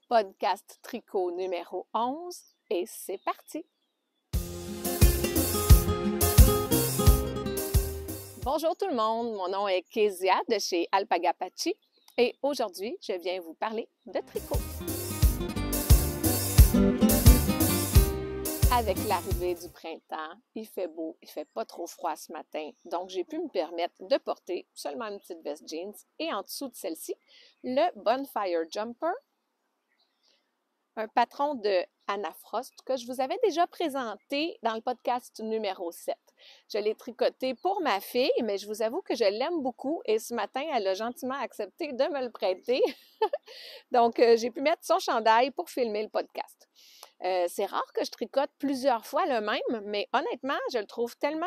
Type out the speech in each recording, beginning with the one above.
podcast tricot numéro 11 et c'est parti! Bonjour tout le monde, mon nom est Kezia de chez Alpaga Patchy et aujourd'hui, je viens vous parler de tricot. Avec l'arrivée du printemps, il fait beau, il fait pas trop froid ce matin, donc j'ai pu me permettre de porter seulement une petite veste jeans et en dessous de celle-ci, le Bonfire Jumper, un patron de Anna Frost que je vous avais déjà présenté dans le podcast numéro 7. Je l'ai tricoté pour ma fille, mais je vous avoue que je l'aime beaucoup et ce matin, elle a gentiment accepté de me le prêter. Donc, j'ai pu mettre son chandail pour filmer le podcast. C'est rare que je tricote plusieurs fois le même, mais honnêtement, je le trouve tellement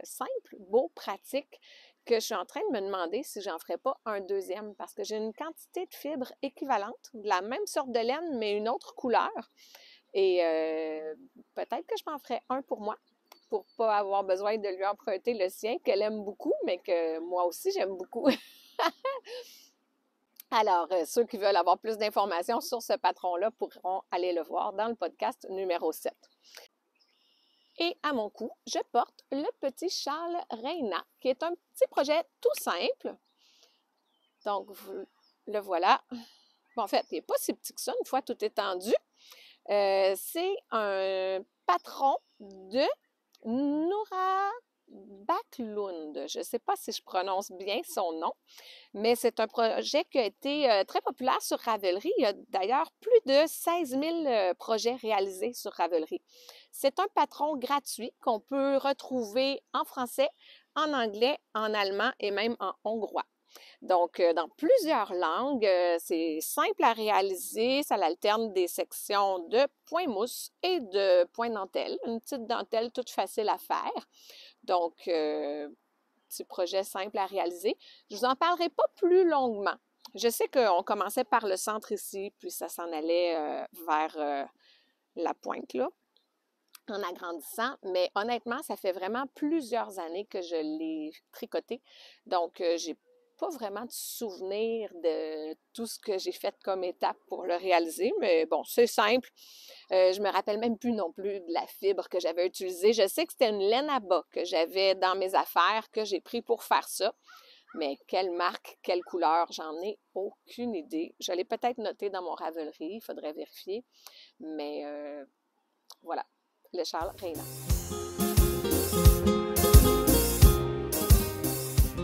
simple, beau, pratique, que je suis en train de me demander si j'en ferais pas un deuxième parce que j'ai une quantité de fibres équivalente, de la même sorte de laine, mais une autre couleur. Et peut-être que je m'en ferais un pour moi, pour pas avoir besoin de lui emprunter le sien, qu'elle aime beaucoup, mais que moi aussi j'aime beaucoup. Alors, ceux qui veulent avoir plus d'informations sur ce patron-là pourront aller le voir dans le podcast numéro 7. Et à mon cou, je porte le petit châle Reina, qui est un petit projet tout simple. Donc, le voilà. Bon, en fait, il n'est pas si petit que ça, une fois tout étendu. C'est un patron de Noura Backlund. Je ne sais pas si je prononce bien son nom, mais c'est un projet qui a été très populaire sur Ravelry. Il y a d'ailleurs plus de 16 000 projets réalisés sur Ravelry. C'est un patron gratuit qu'on peut retrouver en français, en anglais, en allemand et même en hongrois. Donc, dans plusieurs langues, c'est simple à réaliser. Ça alterne des sections de point mousse et de point dentelle. Une petite dentelle toute facile à faire. Donc, petit projet simple à réaliser. Je ne vous en parlerai pas plus longuement. Je sais qu'on commençait par le centre ici, puis ça s'en allait vers la pointe, là, en agrandissant. Mais honnêtement, ça fait vraiment plusieurs années que je l'ai tricoté. Donc, j'ai pas vraiment de souvenir de tout ce que j'ai fait comme étape pour le réaliser, mais bon, c'est simple. Je me rappelle même plus non plus de la fibre que j'avais utilisée. Je sais que c'était une laine à bas que j'avais dans mes affaires, que j'ai pris pour faire ça. Mais quelle marque, quelle couleur, j'en ai aucune idée. Je l'ai peut-être noté dans mon Ravelry, il faudrait vérifier. Mais voilà, le châle Reina.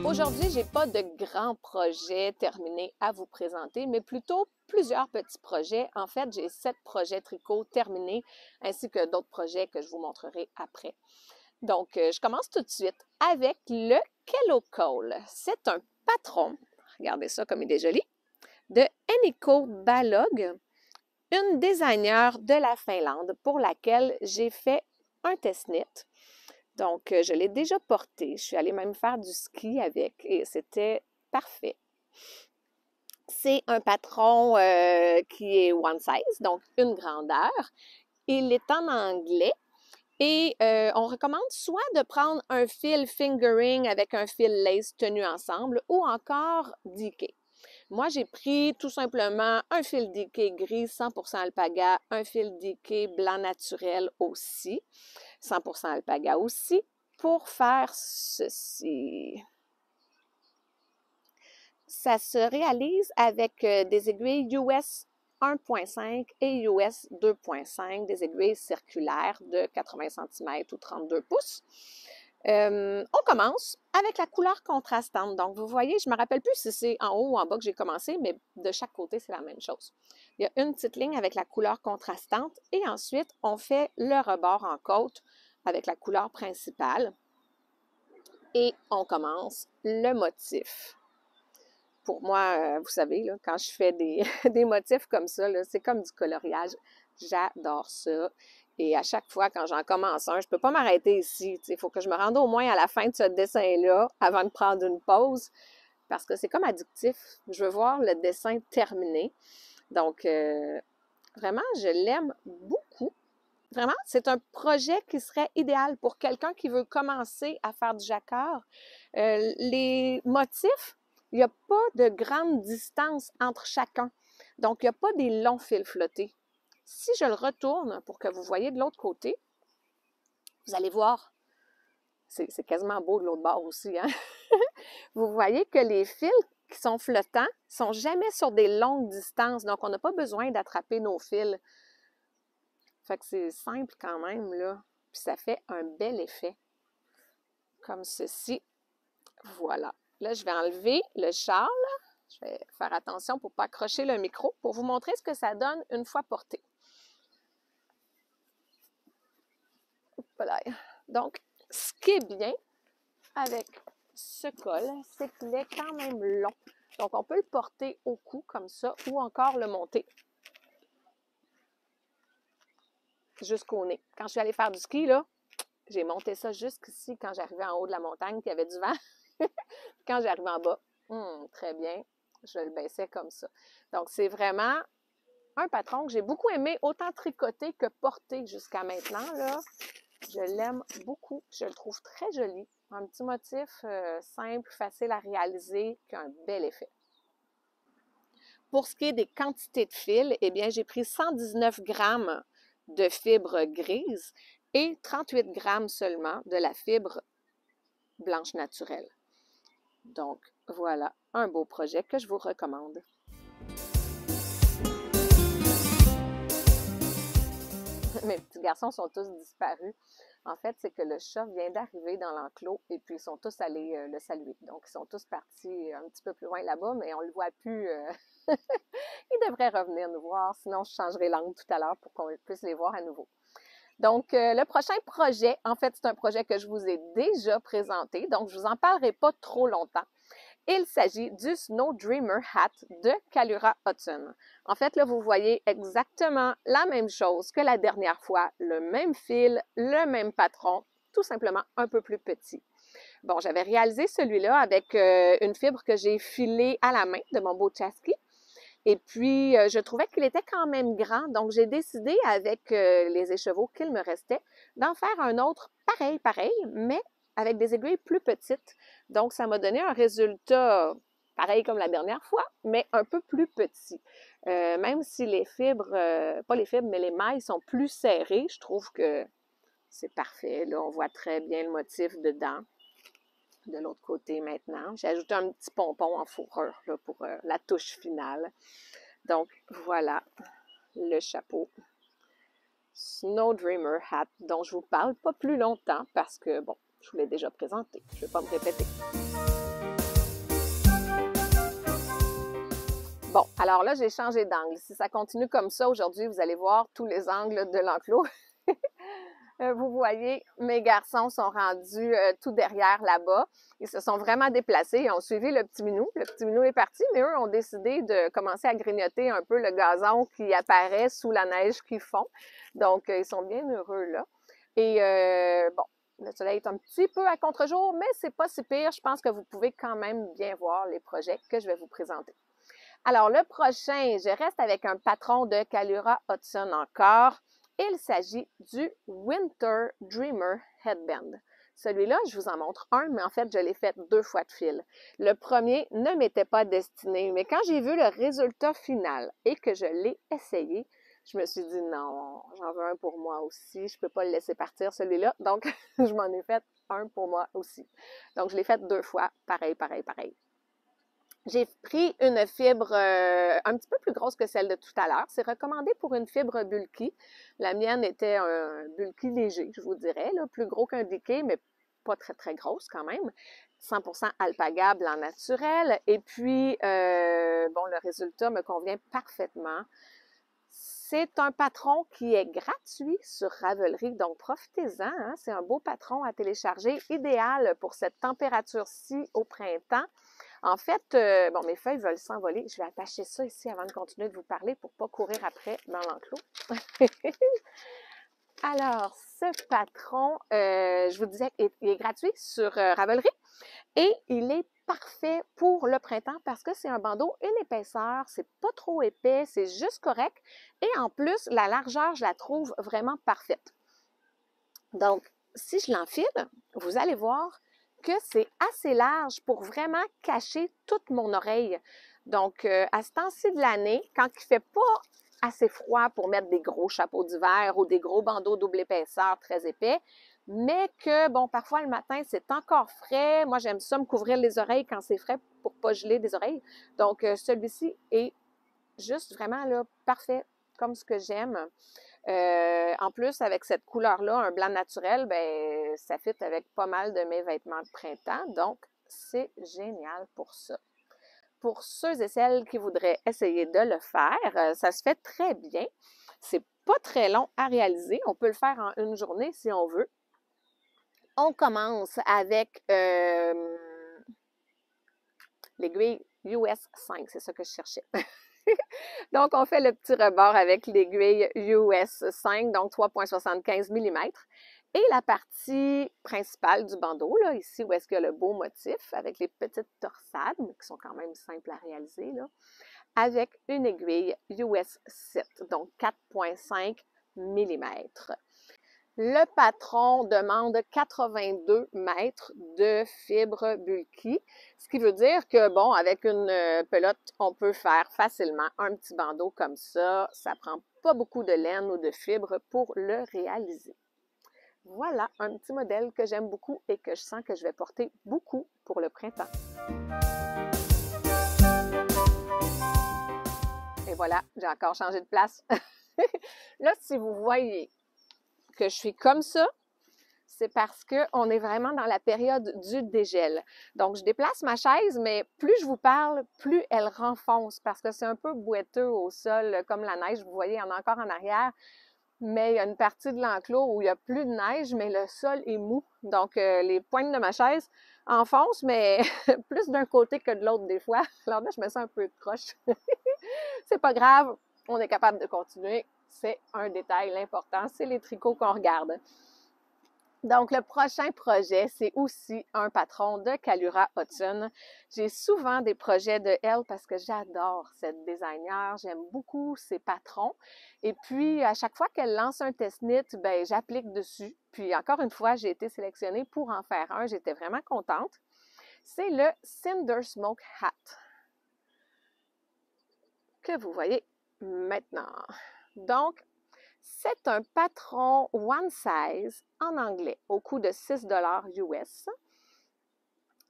Aujourd'hui, je n'ai pas de grands projets terminés à vous présenter, mais plutôt plusieurs petits projets. En fait, j'ai 7 projets tricot terminés, ainsi que d'autres projets que je vous montrerai après. Donc, je commence tout de suite avec le Kello Cole. C'est un patron, regardez ça comme il est joli, de Eniko Balog, une designer de la Finlande pour laquelle j'ai fait un test-knit. Donc, je l'ai déjà porté. Je suis allée même faire du ski avec et c'était parfait. C'est un patron qui est one size, donc une grandeur. Il est en anglais et on recommande soit de prendre un fil fingering avec un fil lace tenu ensemble ou encore diqué. Moi, j'ai pris tout simplement un fil diqué gris 100% alpaga, un fil diqué blanc naturel aussi. 100% alpaga aussi, pour faire ceci. Ça se réalise avec des aiguilles US 1.5 et US 2.5, des aiguilles circulaires de 80 cm ou 32 pouces. On commence avec la couleur contrastante. Donc, vous voyez, je ne me rappelle plus si c'est en haut ou en bas que j'ai commencé, mais de chaque côté, c'est la même chose. Il y a une petite ligne avec la couleur contrastante et ensuite, on fait le rebord en côte avec la couleur principale et on commence le motif. Pour moi, vous savez, là, quand je fais des motifs comme ça, c'est comme du coloriage. J'adore ça. Et à chaque fois, quand j'en commence un, je ne peux pas m'arrêter ici. Il faut que je me rende au moins à la fin de ce dessin-là avant de prendre une pause parce que c'est comme addictif. Je veux voir le dessin terminé. Donc, vraiment, je l'aime beaucoup. Vraiment, c'est un projet qui serait idéal pour quelqu'un qui veut commencer à faire du jacquard. Les motifs, il n'y a pas de grande distance entre chacun. Donc, il n'y a pas des longs fils flottés. Si je le retourne pour que vous voyez de l'autre côté, vous allez voir, c'est quasiment beau de l'autre bord aussi, hein? Vous voyez que les fils qui sont flottants ne sont jamais sur des longues distances, donc on n'a pas besoin d'attraper nos fils. Fait que c'est simple quand même, là. Puis ça fait un bel effet. Comme ceci. Voilà. Là, je vais enlever le châle. Je vais faire attention pour ne pas accrocher le micro pour vous montrer ce que ça donne une fois porté. Voilà. Donc, ce qui est bien avec ce col, c'est qu'il est quand même long. Donc, on peut le porter au cou comme ça ou encore le monter jusqu'au nez. Quand je suis allée faire du ski, là, j'ai monté ça jusqu'ici quand j'arrivais en haut de la montagne, puis il y avait du vent. Quand j'arrivais en bas, très bien, je le baissais comme ça. Donc, c'est vraiment un patron que j'ai beaucoup aimé, autant tricoter que porter jusqu'à maintenant, là. Je l'aime beaucoup, je le trouve très joli. Un petit motif simple, facile à réaliser, qui a un bel effet. Pour ce qui est des quantités de fils, eh bien, j'ai pris 119 grammes de fibre grise et 38 grammes seulement de la fibre blanche naturelle. Donc, voilà un beau projet que je vous recommande. Mes petits garçons sont tous disparus. En fait, c'est que le chat vient d'arriver dans l'enclos et puis ils sont tous allés le saluer. Donc, ils sont tous partis un petit peu plus loin là-bas, mais on ne le voit plus. Ils devraient revenir nous voir, sinon je changerai l'angle tout à l'heure pour qu'on puisse les voir à nouveau. Donc, le prochain projet, en fait, c'est un projet que je vous ai déjà présenté, donc je ne vous en parlerai pas trop longtemps. Il s'agit du Snow Dreamer Hat de Kalura Hudson. En fait, là, vous voyez exactement la même chose que la dernière fois, le même fil, le même patron, tout simplement un peu plus petit. Bon, j'avais réalisé celui-là avec une fibre que j'ai filée à la main de mon beau Chaski. Et puis, je trouvais qu'il était quand même grand, donc j'ai décidé avec les écheveaux qu'il me restait d'en faire un autre pareil, mais avec des aiguilles plus petites. Donc, ça m'a donné un résultat pareil comme la dernière fois, mais un peu plus petit. Même si les fibres, pas les fibres, mais les mailles sont plus serrées, je trouve que c'est parfait. Là, on voit très bien le motif dedans. De l'autre côté maintenant. J'ai ajouté un petit pompon en fourrure là, pour la touche finale. Donc, voilà le chapeau Snow Dreamer Hat dont je vous parle pas plus longtemps parce que, bon, je vous l'ai déjà présenté. Je ne vais pas me répéter. Bon, alors là, j'ai changé d'angle. Si ça continue comme ça, aujourd'hui, vous allez voir tous les angles de l'enclos. Vous voyez, mes garçons sont rendus tout derrière là-bas. Ils se sont vraiment déplacés. Ils ont suivi le petit minou. Le petit minou est parti, mais eux ont décidé de commencer à grignoter un peu le gazon qui apparaît sous la neige qu'ils font. Donc, ils sont bien heureux là. Et bon, le soleil est un petit peu à contre-jour, mais c'est pas si pire. Je pense que vous pouvez quand même bien voir les projets que je vais vous présenter. Alors, le prochain, je reste avec un patron de Kalura Hudson encore. Il s'agit du Winter Dreamer Headband. Celui-là, je vous en montre un, mais en fait, je l'ai fait 2 fois de fil. Le premier ne m'était pas destiné, mais quand j'ai vu le résultat final et que je l'ai essayé, je me suis dit non, j'en veux un pour moi aussi, je ne peux pas le laisser partir celui-là, donc je m'en ai fait un pour moi aussi. Donc, je l'ai fait 2 fois, pareil. J'ai pris une fibre un petit peu plus grosse que celle de tout à l'heure. C'est recommandé pour une fibre bulky. La mienne était un bulky léger, je vous dirais, là, plus gros qu'un diquet, mais pas très grosse quand même. 100% alpaga blanc naturel. Et puis, bon, le résultat me convient parfaitement. C'est un patron qui est gratuit sur Ravelry, donc profitez-en. Hein? C'est un beau patron à télécharger, idéal pour cette température-ci au printemps. En fait, bon, mes feuilles veulent s'envoler. Je vais attacher ça ici avant de continuer de vous parler pour ne pas courir après dans l'enclos. Alors, ce patron, je vous disais, il est gratuit sur Ravelry et il est parfait pour le printemps parce que c'est un bandeau, une épaisseur, c'est pas trop épais, c'est juste correct. Et en plus, la largeur, je la trouve vraiment parfaite. Donc, si je l'enfile, vous allez voir que c'est assez large pour vraiment cacher toute mon oreille. Donc, à ce temps-ci de l'année, quand il ne fait pas assez froid pour mettre des gros chapeaux d'hiver ou des gros bandeaux double épaisseur très épais, mais que, bon, parfois le matin, c'est encore frais. Moi, j'aime ça me couvrir les oreilles quand c'est frais pour ne pas geler des oreilles. Donc, celui-ci est juste vraiment là, parfait, comme ce que j'aime. En plus, avec cette couleur-là, un blanc naturel, ben ça fit avec pas mal de mes vêtements de printemps. Donc, c'est génial pour ça. Pour ceux et celles qui voudraient essayer de le faire, ça se fait très bien. C'est pas très long à réaliser. On peut le faire en une journée si on veut. On commence avec l'aiguille US 5, c'est ça que je cherchais. Donc, on fait le petit rebord avec l'aiguille US 5, donc 3,75 mm. Et la partie principale du bandeau, là, ici où est-ce qu'il y a le beau motif, avec les petites torsades, mais qui sont quand même simples à réaliser, là, avec une aiguille US 7, donc 4,5 mm. Le patron demande 82 mètres de fibre bulky, ce qui veut dire que, bon, avec une pelote, on peut faire facilement un petit bandeau comme ça. Ça prend pas beaucoup de laine ou de fibre pour le réaliser. Voilà un petit modèle que j'aime beaucoup et que je sens que je vais porter beaucoup pour le printemps. Et voilà, j'ai encore changé de place. Là, si vous voyez que je suis comme ça, c'est parce qu'on est vraiment dans la période du dégel. Donc, je déplace ma chaise, mais plus je vous parle, plus elle renfonce parce que c'est un peu boiteux au sol, comme la neige. Vous voyez, il y en a encore en arrière, mais il y a une partie de l'enclos où il n'y a plus de neige, mais le sol est mou. Donc, les pointes de ma chaise enfoncent, mais plus d'un côté que de l'autre des fois. Alors là, je me sens un peu croche. C'est pas grave, on est capable de continuer. C'est un détail, l'important, c'est les tricots qu'on regarde. Donc, le prochain projet, c'est aussi un patron de Kalura Hudson. J'ai souvent des projets de elle parce que j'adore cette designer. J'aime beaucoup ses patrons. Et puis, à chaque fois qu'elle lance un test knit, ben j'applique dessus. Puis, encore une fois, j'ai été sélectionnée pour en faire un. J'étais vraiment contente. C'est le Cinder Smoke Hat que vous voyez maintenant. Donc, c'est un patron one size en anglais au coût de 6 $ US.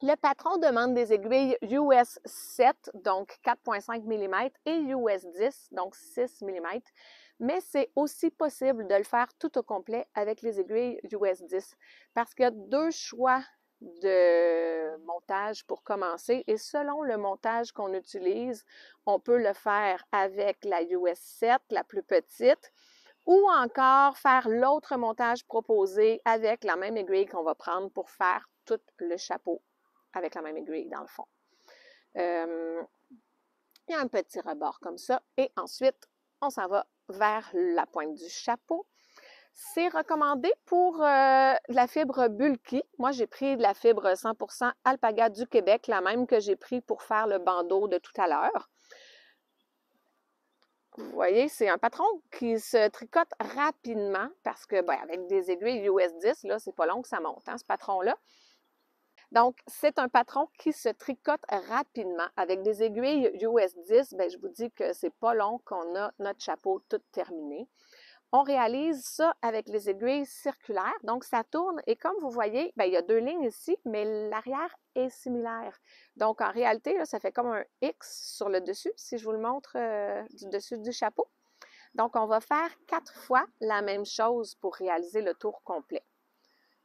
Le patron demande des aiguilles US 7, donc 4,5 mm, et US 10, donc 6 mm. Mais c'est aussi possible de le faire tout au complet avec les aiguilles US 10 parce qu'il y a deux choix de montage pour commencer et selon le montage qu'on utilise, on peut le faire avec la US 7, la plus petite, ou encore faire l'autre montage proposé avec la même aiguille qu'on va prendre pour faire tout le chapeau avec la même aiguille dans le fond. Il y a un petit rebord comme ça et ensuite, on s'en va vers la pointe du chapeau. C'est recommandé pour la fibre bulky. Moi, j'ai pris de la fibre 100% Alpaga du Québec, la même que j'ai pris pour faire le bandeau de tout à l'heure. Vous voyez, c'est un patron qui se tricote rapidement parce que, ben, avec des aiguilles US 10, là, c'est pas long que ça monte, hein, ce patron-là. Donc, c'est un patron qui se tricote rapidement. Avec des aiguilles US 10, ben, je vous dis que c'est pas long qu'on a notre chapeau tout terminé. On réalise ça avec les aiguilles circulaires. Donc, ça tourne et comme vous voyez, bien, il y a deux lignes ici, mais l'arrière est similaire. Donc, en réalité, là, ça fait comme un X sur le dessus, si je vous le montre du dessus du chapeau. Donc, on va faire 4 fois la même chose pour réaliser le tour complet.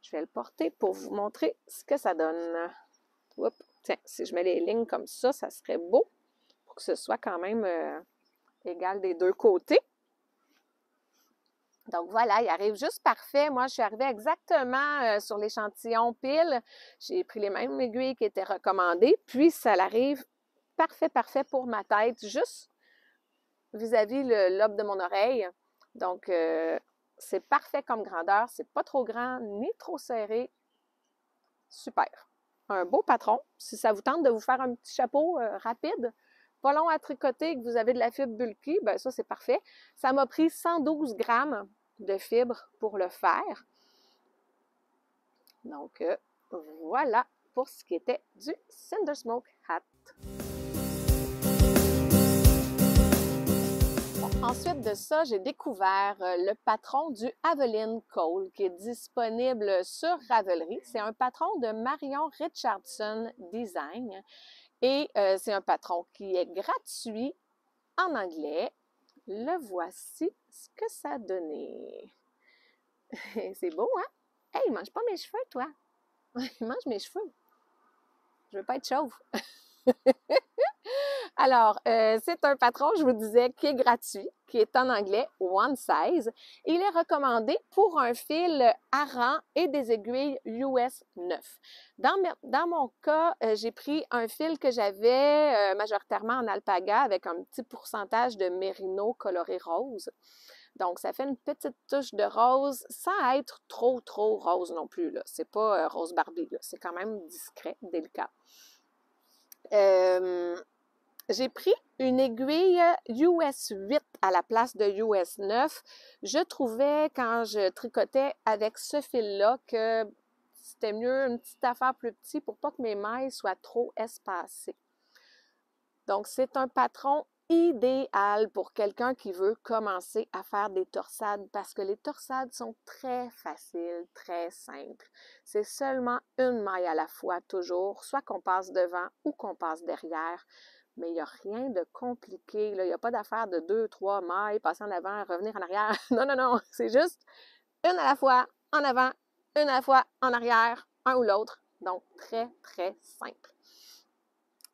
Je vais le porter pour vous montrer ce que ça donne. Oups, tiens, si je mets les lignes comme ça serait beau pour que ce soit quand même égal des deux côtés. Donc voilà, il arrive juste parfait. Moi, je suis arrivée exactement sur l'échantillon pile. J'ai pris les mêmes aiguilles qui étaient recommandées. Puis, ça arrive parfait, parfait pour ma tête, juste vis-à-vis le lobe de mon oreille. Donc, c'est parfait comme grandeur. C'est pas trop grand ni trop serré. Super. Un beau patron. Si ça vous tente de vous faire un petit chapeau rapide, pas long à tricoter, que vous avez de la fibre bulky, ben ça, c'est parfait. Ça m'a pris 112 grammes de fibres pour le faire. Donc, voilà pour ce qui était du Cinder Smoke Hat. Ensuite de ça, j'ai découvert le patron du Aveline Cole qui est disponible sur Ravelry. C'est un patron de Marion Richardson Design et c'est un patron qui est gratuit en anglais. Le voici ce que ça a donné. C'est beau, hein? Hey, il mange pas mes cheveux, toi! Il mange mes cheveux. Je veux pas être chauve. Alors, c'est un patron, je vous disais, qui est gratuit, qui est en anglais, One Size. Il est recommandé pour un fil à rang et des aiguilles US 9. Dans mon cas, j'ai pris un fil que j'avais majoritairement en alpaga avec un petit pourcentage de mérino coloré rose. Donc, ça fait une petite touche de rose sans être trop rose non plus, là. C'est pas rose Barbie, là. C'est quand même discret, délicat. J'ai pris une aiguille US 8 à la place de US 9. Je trouvais, quand je tricotais avec ce fil-là, que c'était mieux une petite affaire plus petite pour pas que mes mailles soient trop espacées. Donc, c'est un patron idéal pour quelqu'un qui veut commencer à faire des torsades parce que les torsades sont très faciles, très simples. C'est seulement une maille à la fois toujours, soit qu'on passe devant ou qu'on passe derrière. Mais il n'y a rien de compliqué. Là. Il n'y a pas d'affaire de 2, 3 mailles, passer en avant, revenir en arrière. Non, non, non. C'est juste une à la fois en avant, une à la fois en arrière, un ou l'autre. Donc, très, très simple.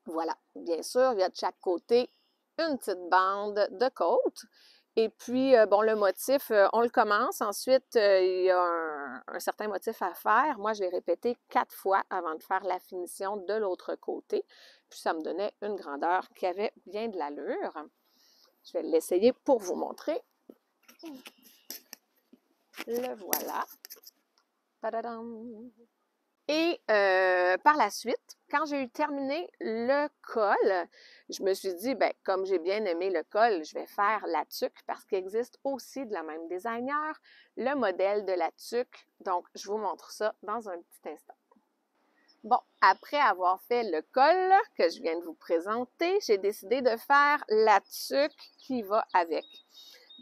Voilà. Bien sûr, il y a de chaque côté une petite bande de côte. Et puis, bon, le motif, on le commence. Ensuite, il y a un certain motif à faire. Moi, je l'ai répété 4 fois avant de faire la finition de l'autre côté. Puis, ça me donnait une grandeur qui avait bien de l'allure. Je vais l'essayer pour vous montrer. Le voilà. Tadadam! Et par la suite, quand j'ai eu terminé le col, je me suis dit, ben comme j'ai bien aimé le col, je vais faire la tuque parce qu'il existe aussi de la même designer, le modèle de la tuque. Donc, je vous montre ça dans un petit instant. Bon, après avoir fait le col que je viens de vous présenter, j'ai décidé de faire la tuque qui va avec.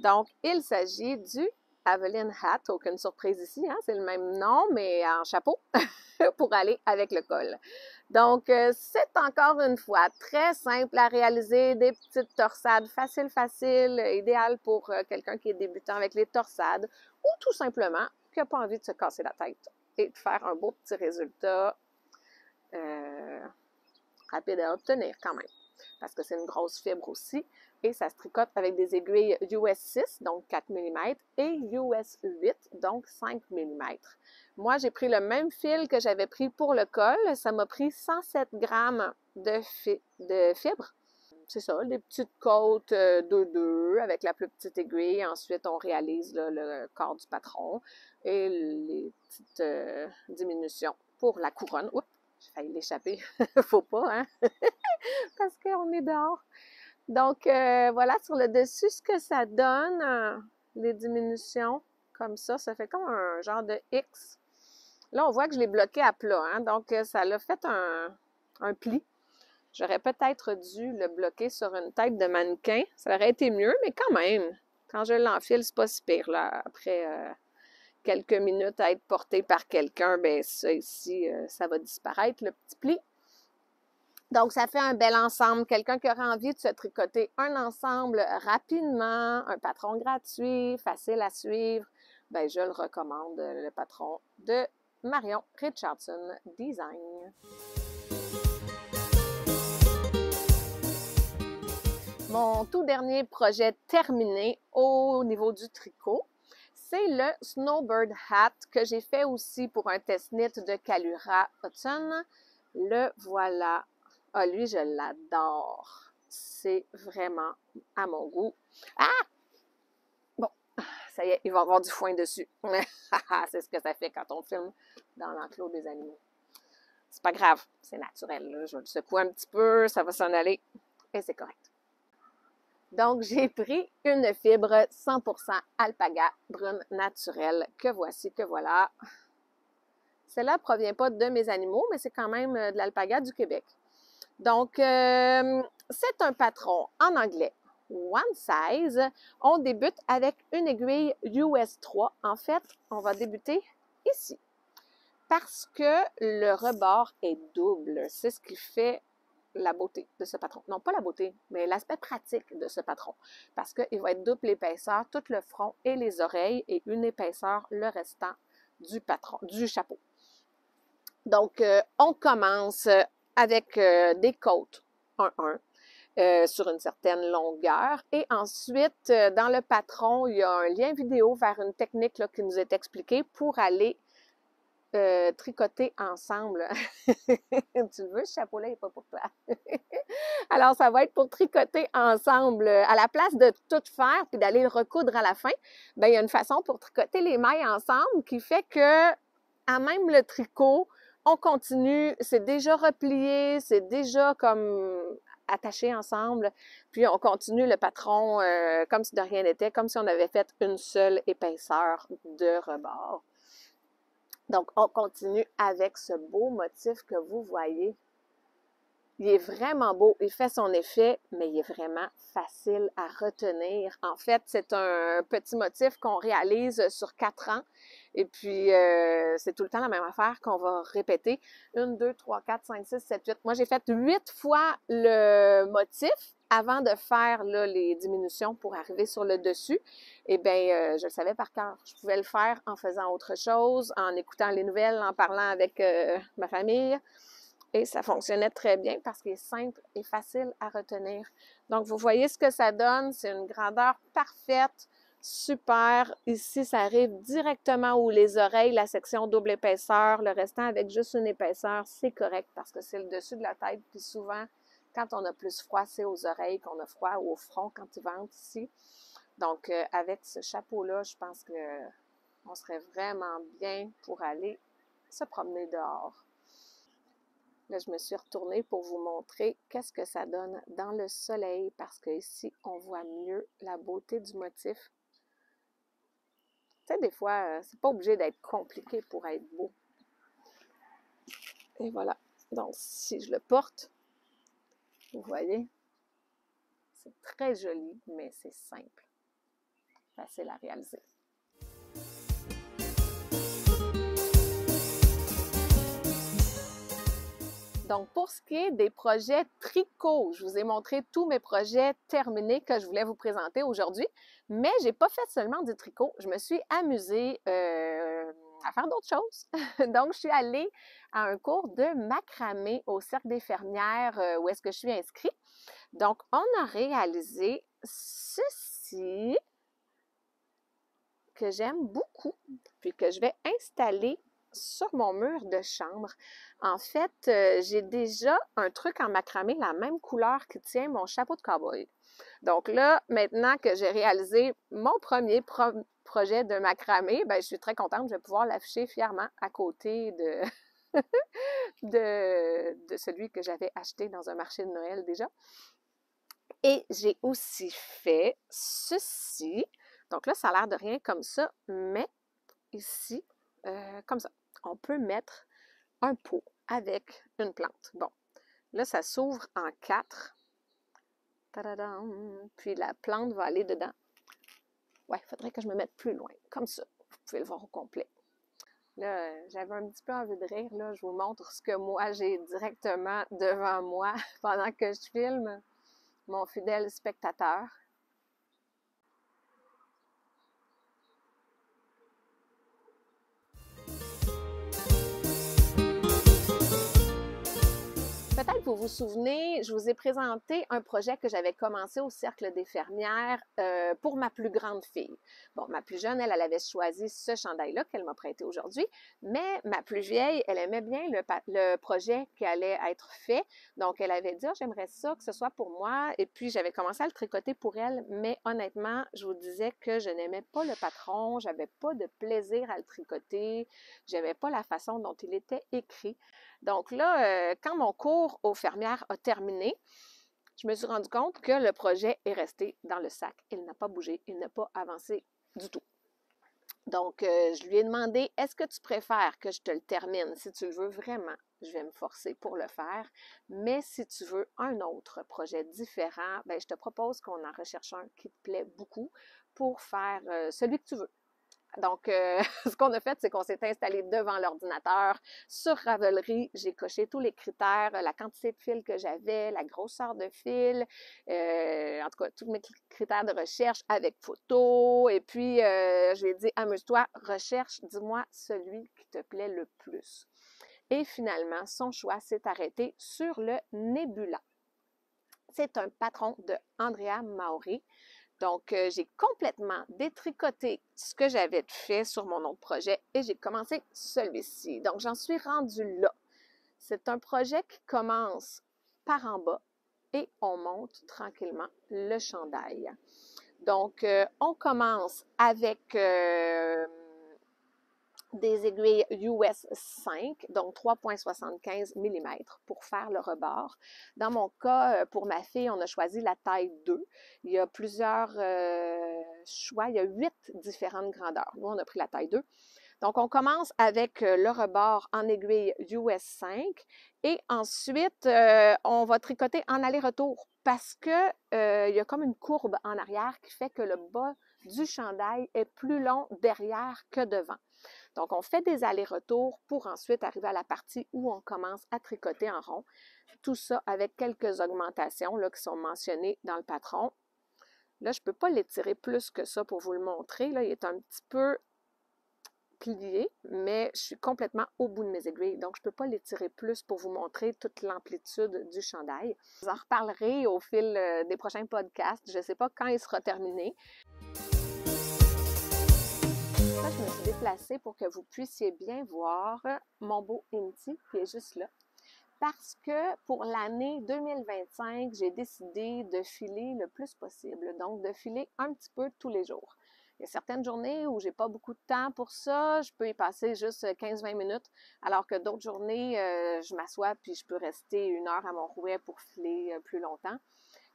Donc, il s'agit du Aveline Hat, aucune surprise ici, hein? C'est le même nom, mais en chapeau pour aller avec le col. Donc, c'est encore une fois très simple à réaliser, des petites torsades faciles, idéal pour quelqu'un qui est débutant avec les torsades ou tout simplement qui n'a pas envie de se casser la tête et de faire un beau petit résultat rapide à obtenir quand même, parce que c'est une grosse fibre aussi. Et ça se tricote avec des aiguilles US 6, donc 4 mm, et US 8, donc 5 mm. Moi, j'ai pris le même fil que j'avais pris pour le col. Ça m'a pris 107 grammes de fibre. C'est ça, des petites côtes 2-2 avec la plus petite aiguille. Ensuite, on réalise là, le corps du patron et les petites diminutions pour la couronne. Oups, j'ai failli l'échapper. Faut pas, hein? Parce qu'on est dehors. Donc, voilà, sur le dessus, ce que ça donne, les diminutions, comme ça fait comme un genre de X. Là, on voit que je l'ai bloqué à plat, hein, donc ça l'a fait un pli. J'aurais peut-être dû le bloquer sur une tête de mannequin. Ça aurait été mieux, mais quand même, quand je l'enfile, c'est pas si pire, là. Après quelques minutes à être porté par quelqu'un, ben ça ici, ça va disparaître, le petit pli. Donc, ça fait un bel ensemble. Quelqu'un qui aura envie de se tricoter un ensemble rapidement, un patron gratuit, facile à suivre, ben je le recommande, le patron de Marion Richardson Design. Mon tout dernier projet terminé au niveau du tricot, c'est le Snowbird Hat que j'ai fait aussi pour un test knit de Kalura Hudson. Le voilà. Ah, lui, je l'adore. C'est vraiment à mon goût. Ah! Bon, ça y est, il va y avoir du foin dessus. C'est ce que ça fait quand on filme dans l'enclos des animaux. C'est pas grave, c'est naturel. Là. Je vais le secouer un petit peu, ça va s'en aller et c'est correct. Donc, j'ai pris une fibre 100% alpaga brune naturelle que voici, que voilà. Celle-là ne provient pas de mes animaux, mais c'est quand même de l'alpaga du Québec. Donc, c'est un patron en anglais, One Size. On débute avec une aiguille US 3. En fait, on va débuter ici parce que le rebord est double. C'est ce qui fait la beauté de ce patron. Non, pas la beauté, mais l'aspect pratique de ce patron. Parce qu'il va être double épaisseur, tout le front et les oreilles et une épaisseur le restant du patron, du chapeau. Donc, on commence avec des côtes 1-1 sur une certaine longueur. Et ensuite, dans le patron, il y a un lien vidéo vers une technique là, qui nous est expliquée pour aller tricoter ensemble. Tu le veux, ce chapeau-là n'est pas pour toi. Alors, ça va être pour tricoter ensemble. À la place de tout faire puis d'aller le recoudre à la fin, bien, il y a une façon pour tricoter les mailles ensemble qui fait que, à même le tricot, on continue, c'est déjà replié, c'est déjà comme attaché ensemble, puis on continue le patron comme si de rien n'était, comme si on avait fait une seule épaisseur de rebord. Donc, on continue avec ce beau motif que vous voyez. Il est vraiment beau, il fait son effet, mais il est vraiment facile à retenir. En fait, c'est un petit motif qu'on réalise sur 4 ans. Et puis, c'est tout le temps la même affaire qu'on va répéter. 1, 2, 3, 4, 5, 6, 7, 8. Moi, j'ai fait 8 fois le motif avant de faire là, les diminutions pour arriver sur le dessus. Eh bien, je le savais par cœur. Je pouvais le faire en faisant autre chose, en écoutant les nouvelles, en parlant avec ma famille. Et ça fonctionnait très bien parce qu'il est simple et facile à retenir. Donc, vous voyez ce que ça donne. C'est une grandeur parfaite, super. Ici, ça arrive directement où les oreilles, la section double épaisseur. Le restant avec juste une épaisseur, c'est correct parce que c'est le dessus de la tête. Puis souvent, quand on a plus froid, c'est aux oreilles qu'on a froid ou au front quand il vente ici. Donc, avec ce chapeau-là, je pense qu'on serait vraiment bien pour aller se promener dehors. Là, je me suis retournée pour vous montrer qu'est-ce que ça donne dans le soleil parce qu'ici, on voit mieux la beauté du motif. Tu sais, des fois, c'est pas obligé d'être compliqué pour être beau. Et voilà. Donc, si je le porte, vous voyez, c'est très joli, mais c'est simple. Facile à réaliser. Donc, pour ce qui est des projets tricot, je vous ai montré tous mes projets terminés que je voulais vous présenter aujourd'hui, mais je n'ai pas fait seulement du tricot. Je me suis amusée à faire d'autres choses. Donc, je suis allée à un cours de macramé au Cercle des fermières où est-ce que je suis inscrite. Donc, on a réalisé ceci que j'aime beaucoup, puis que je vais installer sur mon mur de chambre. En fait, j'ai déjà un truc en macramé, la même couleur qui tient mon chapeau de cow-boy. Donc là, maintenant que j'ai réalisé mon premier projet de macramé, ben, je suis très contente, je vais pouvoir l'afficher fièrement à côté de celui que j'avais acheté dans un marché de Noël déjà. Et j'ai aussi fait ceci. Donc là, ça a l'air de rien comme ça, mais ici, comme ça, on peut mettre un pot avec une plante. Bon, là, ça s'ouvre en 4. Tadadam! Puis la plante va aller dedans. Ouais, il faudrait que je me mette plus loin, comme ça. Vous pouvez le voir au complet. Là, j'avais un petit peu envie de rire. Là, je vous montre ce que moi, j'ai directement devant moi pendant que je filme mon fidèle spectateur. Peut-être que vous vous souvenez, je vous ai présenté un projet que j'avais commencé au Cercle des fermières pour ma plus grande fille. Bon, ma plus jeune, elle avait choisi ce chandail-là qu'elle m'a prêté aujourd'hui, mais ma plus vieille, elle aimait bien le projet qui allait être fait. Donc, elle avait dit, j'aimerais ça que ce soit pour moi. Et puis, j'avais commencé à le tricoter pour elle, mais honnêtement, je vous disais que je n'aimais pas le patron, j'avais pas de plaisir à le tricoter, j'aimais pas la façon dont il était écrit. Donc là, quand mon cours aux fermières a terminé, je me suis rendu compte que le projet est resté dans le sac. Il n'a pas bougé, il n'a pas avancé du tout. Donc, je lui ai demandé, est-ce que tu préfères que je te le termine? Si tu le veux vraiment, je vais me forcer pour le faire. Mais si tu veux un autre projet différent, ben, je te propose qu'on en recherche un qui te plaît beaucoup pour faire celui que tu veux. Donc, ce qu'on a fait, c'est qu'on s'est installé devant l'ordinateur sur Ravelry. J'ai coché tous les critères, la quantité de fils que j'avais, la grosseur de fil, en tout cas, tous mes critères de recherche avec photo. Et puis, je lui ai dit, amuse-toi, recherche, dis-moi celui qui te plaît le plus. Et finalement, son choix s'est arrêté sur le Nebula. C'est un patron de Andrea Mauri. Donc, j'ai complètement détricoté ce que j'avais fait sur mon autre projet et j'ai commencé celui-ci. Donc, j'en suis rendue là. C'est un projet qui commence par en bas et on monte tranquillement le chandail. Donc, on commence avec des aiguilles US 5, donc 3,75 mm pour faire le rebord. Dans mon cas, pour ma fille, on a choisi la taille 2. Il y a plusieurs choix, il y a 8 différentes grandeurs. Nous, on a pris la taille 2. Donc, on commence avec le rebord en aiguille US 5 et ensuite, on va tricoter en aller-retour parce que il y a comme une courbe en arrière qui fait que le bas du chandail est plus long derrière que devant. Donc, on fait des allers-retours pour ensuite arriver à la partie où on commence à tricoter en rond. Tout ça avec quelques augmentations là, qui sont mentionnées dans le patron. Là, je ne peux pas l'étirer plus que ça pour vous le montrer. Là, il est un petit peu plié, mais je suis complètement au bout de mes aiguilles. Donc, je ne peux pas l'étirer plus pour vous montrer toute l'amplitude du chandail. Je vous en reparlerai au fil des prochains podcasts. Je ne sais pas quand il sera terminé. Je me suis déplacée pour que vous puissiez bien voir mon beau Inti qui est juste là. Parce que pour l'année 2025, j'ai décidé de filer le plus possible. Donc, de filer un petit peu tous les jours. Il y a certaines journées où j'ai pas beaucoup de temps pour ça. Je peux y passer juste 15-20 minutes. Alors que d'autres journées, je m'assois puis je peux rester 1 heure à mon rouet pour filer plus longtemps.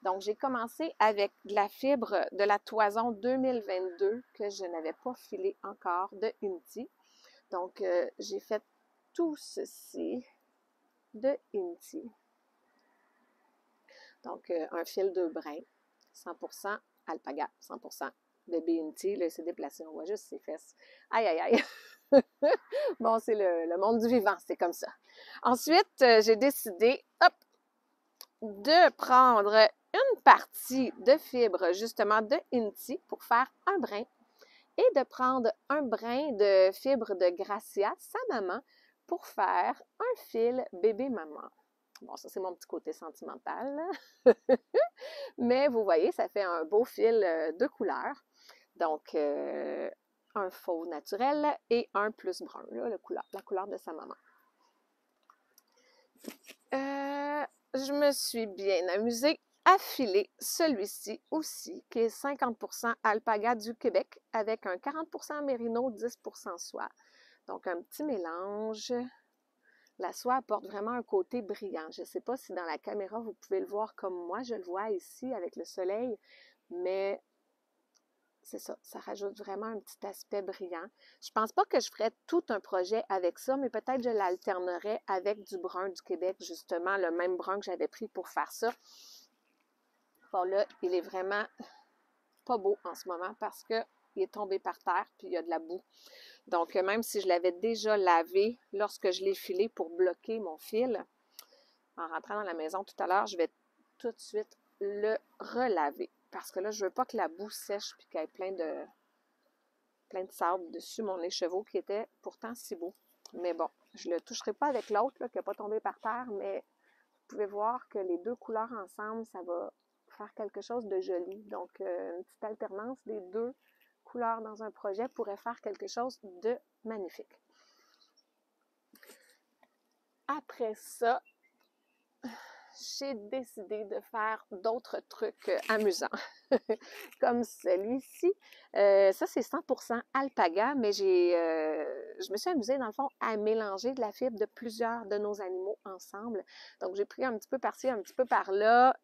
Donc, j'ai commencé avec de la fibre de la toison 2022 que je n'avais pas filé encore de Inti. Donc, j'ai fait tout ceci de Inti. Donc, un fil 2 brins, 100% alpaga, 100% bébé Inti. Là, il s'est déplacé, on voit juste ses fesses. Aïe, aïe, aïe! Bon, c'est le monde du vivant, c'est comme ça. Ensuite, j'ai décidé, hop, de prendre une partie de fibre justement de Inti pour faire un brin et de prendre un brin de fibre de Gracia, sa maman, pour faire un fil bébé-maman. Bon, ça c'est mon petit côté sentimental, mais vous voyez, ça fait un beau fil de couleur. Donc, un fauve naturel et un plus brun, là, la couleur de sa maman. Je me suis bien amusée à filer celui-ci aussi, qui est 50% alpaga du Québec, avec un 40% mérino, 10% soie. Donc, un petit mélange. La soie apporte vraiment un côté brillant. Je ne sais pas si dans la caméra, vous pouvez le voir comme moi, je le vois ici avec le soleil, mais c'est ça, ça rajoute vraiment un petit aspect brillant. Je pense pas que je ferais tout un projet avec ça, mais peut-être je l'alternerais avec du brun du Québec, justement, le même brun que j'avais pris pour faire ça. Bon, là, il est vraiment pas beau en ce moment parce qu'il est tombé par terre puis il y a de la boue. Donc, même si je l'avais déjà lavé lorsque je l'ai filé pour bloquer mon fil, en rentrant dans la maison tout à l'heure, je vais tout de suite le relaver. Parce que là, je veux pas que la boue sèche puis qu'il y ait plein de sable dessus mon écheveau qui était pourtant si beau. Mais bon, je ne le toucherai pas avec l'autre qui n'a pas tombé par terre, mais vous pouvez voir que les deux couleurs ensemble, ça va faire quelque chose de joli. Donc, une petite alternance des deux couleurs dans un projet pourrait faire quelque chose de magnifique. Après ça, j'ai décidé de faire d'autres trucs amusants, comme celui-ci. Ça, c'est 100% alpaga, mais je me suis amusée, dans le fond, à mélanger de la fibre de plusieurs de nos animaux ensemble. Donc, j'ai pris un petit peu par-ci, un petit peu par-là.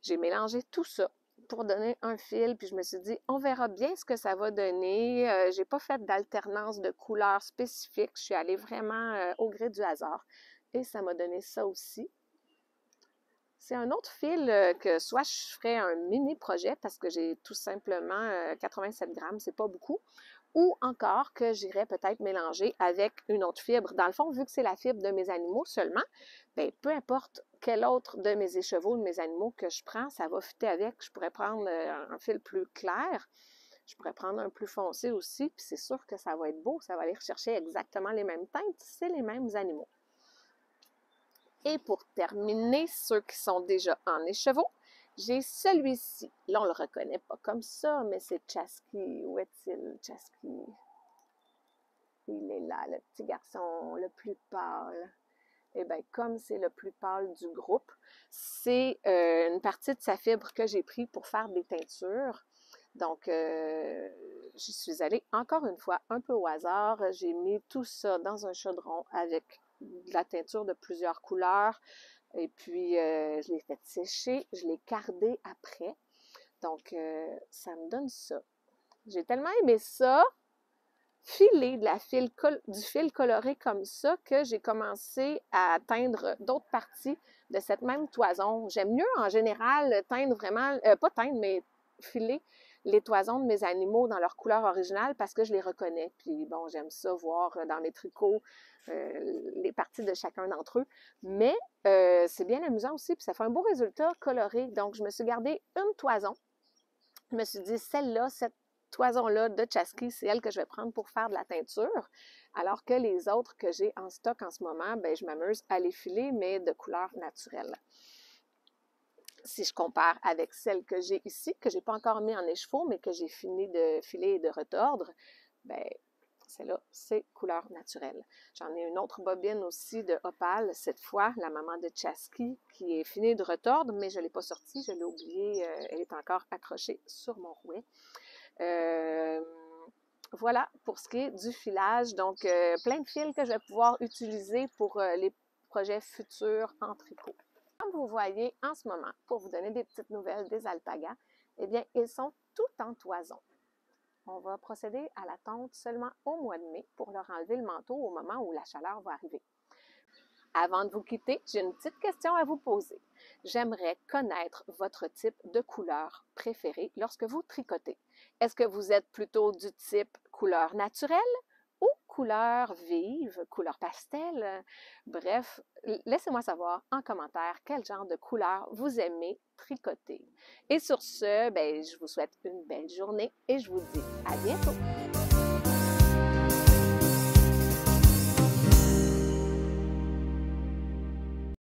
J'ai mélangé tout ça pour donner un fil, puis je me suis dit, on verra bien ce que ça va donner. J'ai pas fait d'alternance de couleurs spécifiques, je suis allée vraiment au gré du hasard. Et ça m'a donné ça aussi. C'est un autre fil que soit je ferais un mini projet parce que j'ai tout simplement 87 grammes, c'est pas beaucoup, ou encore que j'irais peut-être mélanger avec une autre fibre. Dans le fond, vu que c'est la fibre de mes animaux seulement, bien, peu importe quel autre de mes écheveaux, de mes animaux que je prends, ça va fitter avec. Je pourrais prendre un fil plus clair, je pourrais prendre un plus foncé aussi, puis c'est sûr que ça va être beau, ça va aller rechercher exactement les mêmes teintes, c'est les mêmes animaux. Et pour terminer, ceux qui sont déjà en écheveau, j'ai celui-ci. Là, on ne le reconnaît pas comme ça, mais c'est Chasqui. Où est-il, Chasqui? Il est là, le petit garçon le plus pâle. Eh bien, comme c'est le plus pâle du groupe, c'est une partie de sa fibre que j'ai pris pour faire des teintures. Donc, j'y suis allée encore une fois un peu au hasard. J'ai mis tout ça dans un chaudron avec de la teinture de plusieurs couleurs. Et puis, je l'ai fait sécher, je l'ai cardé après. Donc, ça me donne ça. J'ai tellement aimé ça, filer du fil coloré comme ça, que j'ai commencé à teindre d'autres parties de cette même toison. J'aime mieux, en général, teindre vraiment, pas teindre, mais filer les toisons de mes animaux dans leur couleur originale parce que je les reconnais. Puis bon, j'aime ça voir dans mes tricots les parties de chacun d'entre eux. Mais c'est bien amusant aussi, puis ça fait un beau résultat coloré. Donc, je me suis gardé une toison. Je me suis dit, celle-là, cette toison-là de Chasqui, c'est elle que je vais prendre pour faire de la teinture. Alors que les autres que j'ai en stock en ce moment, ben, je m'amuse à les filer, mais de couleur naturelle. Si je compare avec celle que j'ai ici, que je n'ai pas encore mis en écheveau, mais que j'ai fini de filer et de retordre, ben, celle-là, c'est couleur naturelle. J'en ai une autre bobine aussi de Opale, cette fois, la maman de Chasqui, qui est finie de retordre, mais je ne l'ai pas sortie, je l'ai oubliée, elle est encore accrochée sur mon rouet. Voilà pour ce qui est du filage. Donc, plein de fils que je vais pouvoir utiliser pour les projets futurs en tricot. Comme vous voyez en ce moment, pour vous donner des petites nouvelles des alpagas, eh bien, ils sont tout en toison. On va procéder à la tonte seulement au mois de mai pour leur enlever le manteau au moment où la chaleur va arriver. Avant de vous quitter, j'ai une petite question à vous poser. J'aimerais connaître votre type de couleur préférée lorsque vous tricotez. Est-ce que vous êtes plutôt du type couleur naturelle ou couleur vive, couleur pastel? Bref, laissez-moi savoir en commentaire quel genre de couleur vous aimez tricoter. Et sur ce, ben, je vous souhaite une belle journée et je vous dis à bientôt!